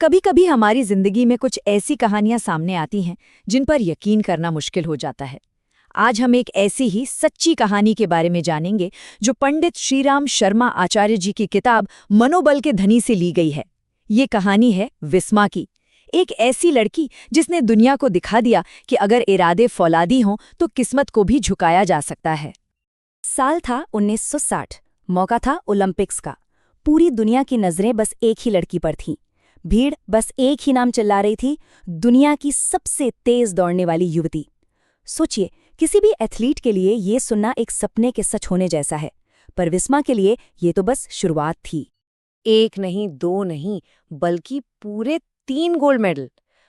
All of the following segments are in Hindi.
कभी कभी हमारी जिंदगी में कुछ ऐसी कहानियां सामने आती हैं जिन पर यकीन करना मुश्किल हो जाता है। आज हम एक ऐसी ही सच्ची कहानी के बारे में जानेंगे जो पंडित श्रीराम शर्मा आचार्य जी की किताब मनोबल के धनी से ली गई है। ये कहानी है विस्मा की, एक ऐसी लड़की जिसने दुनिया को दिखा दिया कि अगर इरादे फौलादी हों तो किस्मत को भी झुकाया जा सकता है। साल था 1960, मौका था ओलंपिक्स का। पूरी दुनिया की नजरें बस एक ही लड़की पर थीं। भीड़ बस एक ही नाम चिल्ला रही थी, दुनिया की सबसे तेज दौड़ने वाली युवती। सोचिए, किसी भी एथलीट के लिए ये सुनना एक सपने के सच होने जैसा है, पर विस्मा के लिए ये तो बस शुरुआत थी। एक नहीं, दो नहीं, बल्कि पूरे 3 गोल्ड मेडल,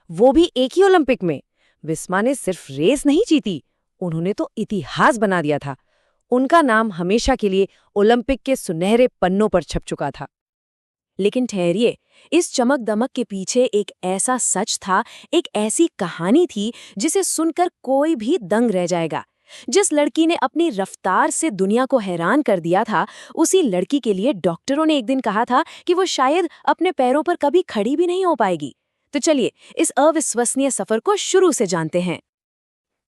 वो भी एक ही ओलंपिक में। विस्मा ने सिर्फ रेस नहीं जीती, उन्होंने तो इतिहास बना दिया था। उनका नाम हमेशा के लिए ओलंपिक के सुनहरे पन्नों पर छप चुका था। लेकिन ठहरिए, इस चमक दमक के पीछे एक ऐसा सच था, एक ऐसी कहानी थी जिसे सुनकर कोई भी दंग रह जाएगा। जिस लड़की ने अपनी रफ्तार से दुनिया को हैरान कर दिया था, उसी लड़की के लिए डॉक्टरों ने एक दिन कहा था कि वो शायद अपने पैरों पर कभी खड़ी भी नहीं हो पाएगी। तो चलिए इस अविश्वसनीय सफर को शुरू से जानते हैं।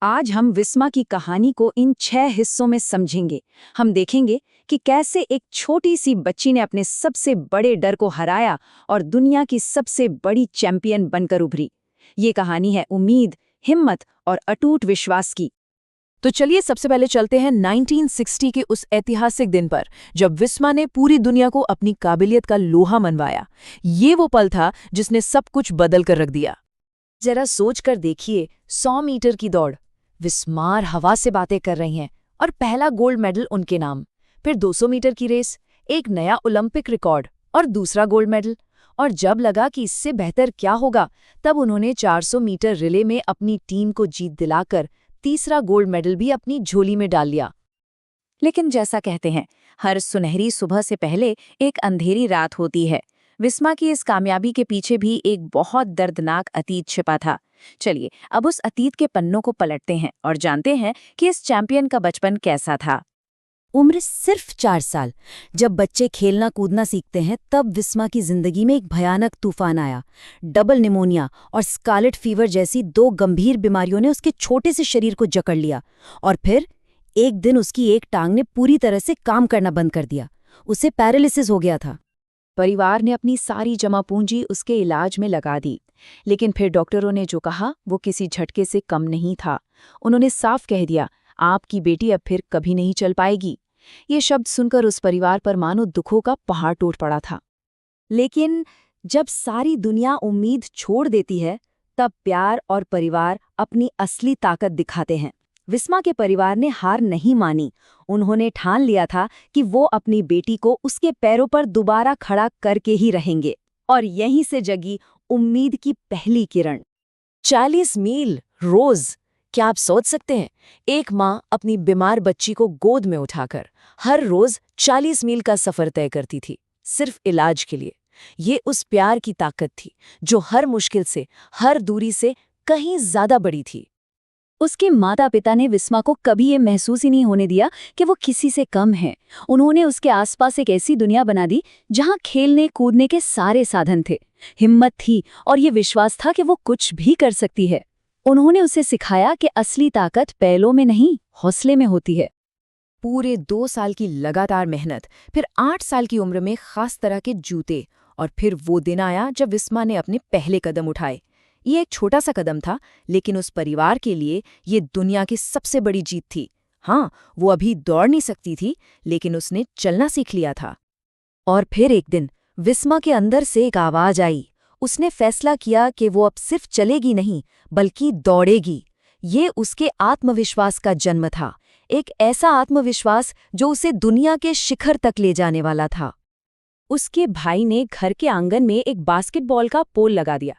आज हम विस्मा की कहानी को इन 6 हिस्सों में समझेंगे। हम देखेंगे कि कैसे एक छोटी सी बच्ची ने अपने सबसे बड़े डर को हराया और दुनिया की सबसे बड़ी चैंपियन बनकर उभरी। ये कहानी है उम्मीद, हिम्मत और अटूट विश्वास की। तो चलिए सबसे पहले चलते हैं 1960 के उस ऐतिहासिक दिन पर, जब विस्मा ने पूरी दुनिया को अपनी काबिलियत का लोहा मनवाया। ये वो पल था जिसने सब कुछ बदल कर रख दिया। जरा सोच कर देखिए, 100 मीटर की दौड़, विस्मार हवा से बातें कर रही हैं और पहला गोल्ड मेडल उनके नाम। फिर 200 मीटर की रेस, एक नया ओलंपिक रिकॉर्ड और दूसरा गोल्ड मेडल। और जब लगा कि इससे बेहतर क्या होगा, तब उन्होंने 400 मीटर रिले में अपनी टीम को जीत दिलाकर तीसरा गोल्ड मेडल भी अपनी झोली में डाल लिया। लेकिन जैसा कहते हैं, हर सुनहरी सुबह से पहले एक अंधेरी रात होती है। विस्मा की इस कामयाबी के पीछे भी एक बहुत दर्दनाक अतीत छिपा था। चलिए अब उस अतीत के पन्नों को पलटते हैं और जानते हैं कि इस चैंपियन का बचपन कैसा था। उम्र सिर्फ 4 साल। जब बच्चे खेलना कूदना सीखते हैं, तब विस्मा की जिंदगी में एक भयानक तूफान आया। डबल निमोनिया और स्कारलेट फीवर जैसी 2 गंभीर बीमारियों ने उसके छोटे से शरीर को जकड़ लिया। और फिर एक दिन उसकी एक टांग ने पूरी तरह से काम करना बंद कर दिया। उसे पैरालिसिस हो गया था। परिवार ने अपनी सारी जमा पूंजी उसके इलाज में लगा दी, लेकिन फिर डॉक्टरों ने जो कहा वो किसी झटके से कम नहीं था। उन्होंने साफ कह दिया, आपकी बेटी अब फिर कभी नहीं चल पाएगी। ये शब्द सुनकर उस परिवार पर मानो दुखों का पहाड़ टूट पड़ा था। लेकिन जब सारी दुनिया उम्मीद छोड़ देती है, तब प्यार और परिवार अपनी असली ताकत दिखाते हैं। विस्मा के परिवार ने हार नहीं मानी। उन्होंने ठान लिया था कि वो अपनी बेटी को उसके पैरों पर दोबारा खड़ा करके ही रहेंगे। और यहीं से जगी उम्मीद की पहली किरण। 40 मील रोज, क्या आप सोच सकते हैं? एक माँ अपनी बीमार बच्ची को गोद में उठाकर हर रोज 40 मील का सफर तय करती थी, सिर्फ इलाज के लिए। ये उस प्यार की ताकत थी जो हर मुश्किल से, हर दूरी से कहीं ज्यादा बड़ी थी। उसके माता पिता ने विस्मा को कभी ये महसूस ही नहीं होने दिया कि वो किसी से कम है। उन्होंने उसके आसपास एक ऐसी दुनिया बना दी जहां खेलने कूदने के सारे साधन थे, हिम्मत थी और ये विश्वास था कि वो कुछ भी कर सकती है। उन्होंने उसे सिखाया कि असली ताकत पैलों में नहीं, हौसले में होती है। पूरे 2 साल की लगातार मेहनत, फिर 8 साल की उम्र में खास तरह के जूते, और फिर वो दिन आया जब विस्मा ने अपने पहले कदम उठाए। ये एक छोटा सा कदम था, लेकिन उस परिवार के लिए ये दुनिया की सबसे बड़ी जीत थी। हाँ, वो अभी दौड़ नहीं सकती थी, लेकिन उसने चलना सीख लिया था। और फिर एक दिन विस्मा के अंदर से एक आवाज आई। उसने फैसला किया कि वो अब सिर्फ चलेगी नहीं, बल्कि दौड़ेगी। ये उसके आत्मविश्वास का जन्म था, एक ऐसा आत्मविश्वास जो उसे दुनिया के शिखर तक ले जाने वाला था। उसके भाई ने घर के आंगन में एक बास्केटबॉल का पोल लगा दिया।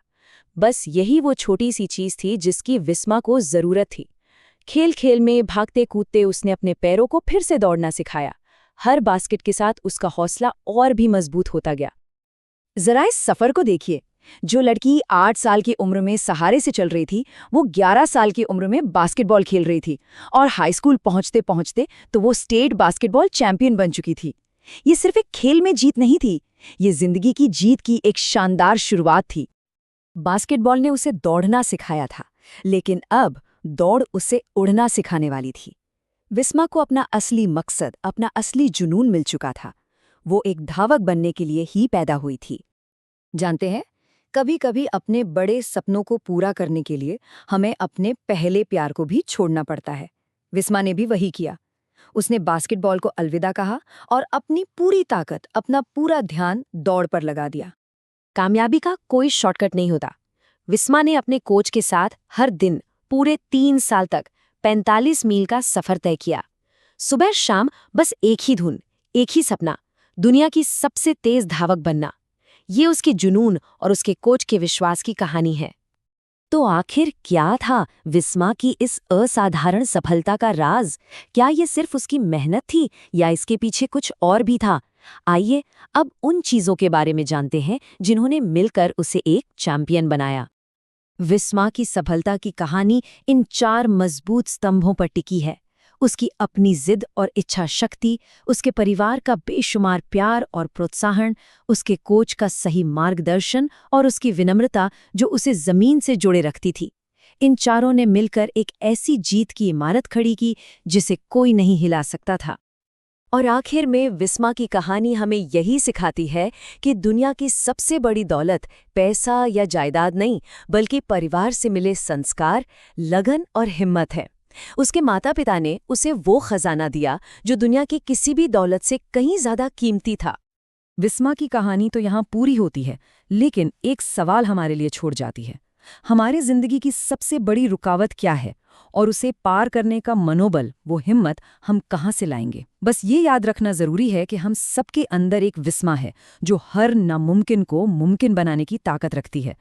बस यही वो छोटी सी चीज थी जिसकी विस्मा को जरूरत थी। खेल खेल में, भागते कूदते उसने अपने पैरों को फिर से दौड़ना सिखाया। हर बास्केट के साथ उसका हौसला और भी मजबूत होता गया। जरा इस सफर को देखिए। जो लड़की 8 साल की उम्र में सहारे से चल रही थी, वो 11 साल की उम्र में बास्केटबॉल खेल रही थी, और हाई स्कूल पहुंचते पहुंचते तो वो स्टेट बास्केटबॉल चैंपियन बन चुकी थी। ये सिर्फ एक खेल में जीत नहीं थी, ये जिंदगी की जीत की एक शानदार शुरुआत थी। बास्केटबॉल ने उसे दौड़ना सिखाया था, लेकिन अब दौड़ उसे उड़ना सिखाने वाली थी। विस्मा को अपना असली मकसद, अपना असली जुनून मिल चुका था। वो एक धावक बनने के लिए ही पैदा हुई थी। जानते हैं, कभी-कभी अपने बड़े सपनों को पूरा करने के लिए हमें अपने पहले प्यार को भी छोड़ना पड़ता है। विस्मा ने भी वही किया। उसने बास्केटबॉल को अलविदा कहा और अपनी पूरी ताकत, अपना पूरा ध्यान दौड़ पर लगा दिया। कामयाबी का कोई शॉर्टकट नहीं होता। विस्मा ने अपने कोच के साथ हर दिन पूरे 3 साल तक 45 मील का सफर तय किया। सुबह शाम बस एक ही धुन, एक ही सपना, दुनिया की सबसे तेज धावक बनना। ये उसके जुनून और उसके कोच के विश्वास की कहानी है। तो आखिर क्या था विस्मा की इस असाधारण सफलता का राज? क्या ये सिर्फ उसकी मेहनत थी या इसके पीछे कुछ और भी था? आइए अब उन चीजों के बारे में जानते हैं जिन्होंने मिलकर उसे एक चैंपियन बनाया। विस्मा की सफलता की कहानी इन 4 मजबूत स्तंभों पर टिकी है। उसकी अपनी जिद और इच्छा शक्ति, उसके परिवार का बेशुमार प्यार और प्रोत्साहन, उसके कोच का सही मार्गदर्शन और उसकी विनम्रता जो उसे जमीन से जोड़े रखती थी। इन चारों ने मिलकर एक ऐसी जीत की इमारत खड़ी की जिसे कोई नहीं हिला सकता था। और आखिर में विस्मा की कहानी हमें यही सिखाती है कि दुनिया की सबसे बड़ी दौलत पैसा या जायदाद नहीं, बल्कि परिवार से मिले संस्कार, लगन और हिम्मत है। उसके माता-पिता ने उसे वो खजाना दिया जो दुनिया की किसी भी दौलत से कहीं ज्यादा कीमती था। विस्मा की कहानी तो यहाँ पूरी होती है, लेकिन एक सवाल हमारे लिए छोड़ जाती है। हमारी जिंदगी की सबसे बड़ी रुकावट क्या है और उसे पार करने का मनोबल, वो हिम्मत हम कहाँ से लाएंगे? बस ये याद रखना जरूरी है कि हम सबके अंदर एक विस्मा है जो हर नामुमकिन को मुमकिन बनाने की ताकत रखती है।